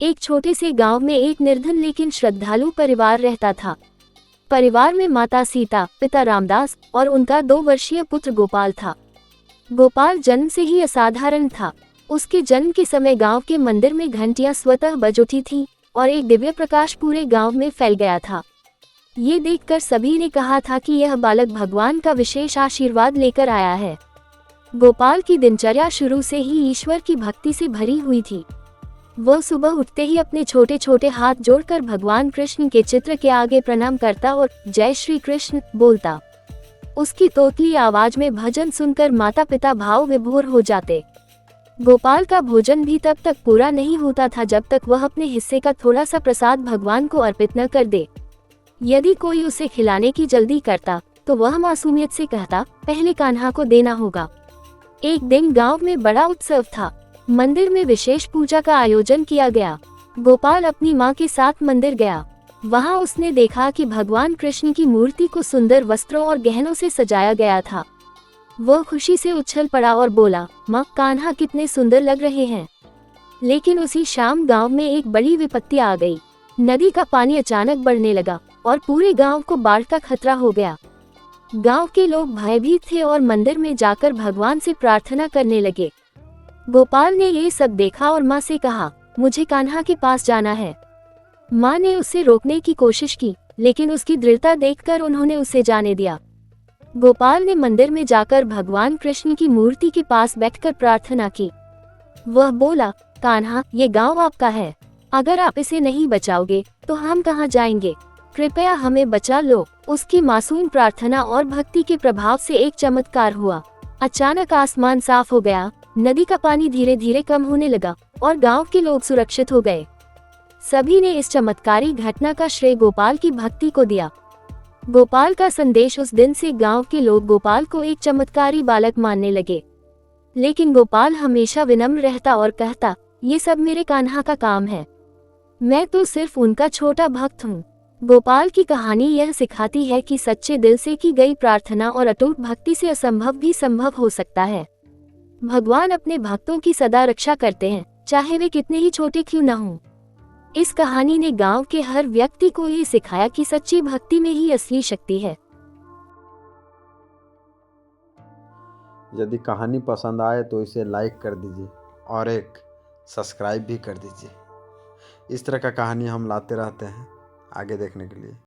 एक छोटे से गांव में एक निर्धन लेकिन श्रद्धालु परिवार रहता था। परिवार में माता सीता, पिता रामदास और उनका 2 वर्षीय पुत्र गोपाल था। गोपाल जन्म से ही असाधारण था। उसके जन्म के समय गांव के मंदिर में घंटियां स्वतः बज उठी थीं और एक दिव्य प्रकाश पूरे गांव में फैल गया था। ये देखकर सभी ने कहा था कि यह बालक भगवान का विशेष आशीर्वाद लेकर आया है। गोपाल की दिनचर्या शुरू से ही ईश्वर की भक्ति से भरी हुई थी। वह सुबह उठते ही अपने छोटे छोटे हाथ जोड़कर भगवान कृष्ण के चित्र के आगे प्रणाम करता और जय श्री कृष्ण बोलता। उसकी तोतली आवाज में भजन सुनकर माता पिता भाव विभोर हो जाते। गोपाल का भोजन भी तब तक पूरा नहीं होता था जब तक वह अपने हिस्से का थोड़ा सा प्रसाद भगवान को अर्पित न कर दे। यदि कोई उसे खिलाने की जल्दी करता तो वह मासूमियत से कहता, पहले कान्हा को देना होगा। एक दिन गांव में बड़ा उत्सव था। मंदिर में विशेष पूजा का आयोजन किया गया। गोपाल अपनी मां के साथ मंदिर गया। वहां उसने देखा कि भगवान कृष्ण की मूर्ति को सुंदर वस्त्रों और गहनों से सजाया गया था। वह खुशी से उछल पड़ा और बोला, मां, कान्हा कितने सुंदर लग रहे हैं। लेकिन उसी शाम गांव में एक बड़ी विपत्ति आ गई। नदी का पानी अचानक बढ़ने लगा और पूरे गांव को बाढ़ का खतरा हो गया। गांव के लोग भयभीत थे और मंदिर में जाकर भगवान से प्रार्थना करने लगे। गोपाल ने ये सब देखा और माँ से कहा, मुझे कान्हा के पास जाना है। माँ ने उसे रोकने की कोशिश की, लेकिन उसकी दृढ़ता देखकर उन्होंने उसे जाने दिया। गोपाल ने मंदिर में जाकर भगवान कृष्ण की मूर्ति के पास बैठकर प्रार्थना की। वह बोला, कान्हा, ये गांव आपका है। अगर आप इसे नहीं बचाओगे तो हम कहाँ जाएंगे? कृपया हमें बचा लो। उसकी मासूम प्रार्थना और भक्ति के प्रभाव से एक चमत्कार हुआ। अचानक आसमान साफ हो गया, नदी का पानी धीरे धीरे कम होने लगा और गांव के लोग सुरक्षित हो गए। सभी ने इस चमत्कारी घटना का श्रेय गोपाल की भक्ति को दिया। गोपाल का संदेश उस दिन से गांव के लोग गोपाल को एक चमत्कारी बालक मानने लगे। लेकिन गोपाल हमेशा विनम्र रहता और कहता, ये सब मेरे कान्हा का काम है। मैं तो सिर्फ उनका छोटा भक्त हूँ। गोपाल की कहानी यह सिखाती है कि सच्चे दिल से की गई प्रार्थना और अटूट भक्ति से असंभव भी संभव हो सकता है। भगवान अपने भक्तों की सदा रक्षा करते हैं, चाहे वे कितने ही छोटे क्यों न हों। इस कहानी ने गांव के हर व्यक्ति को ये सिखाया कि सच्ची भक्ति में ही असली शक्ति है। यदि कहानी पसंद आए तो इसे लाइक कर दीजिए और एक सब्सक्राइब भी कर दीजिए। इस तरह का कहानी हम लाते रहते हैं आगे देखने के लिए।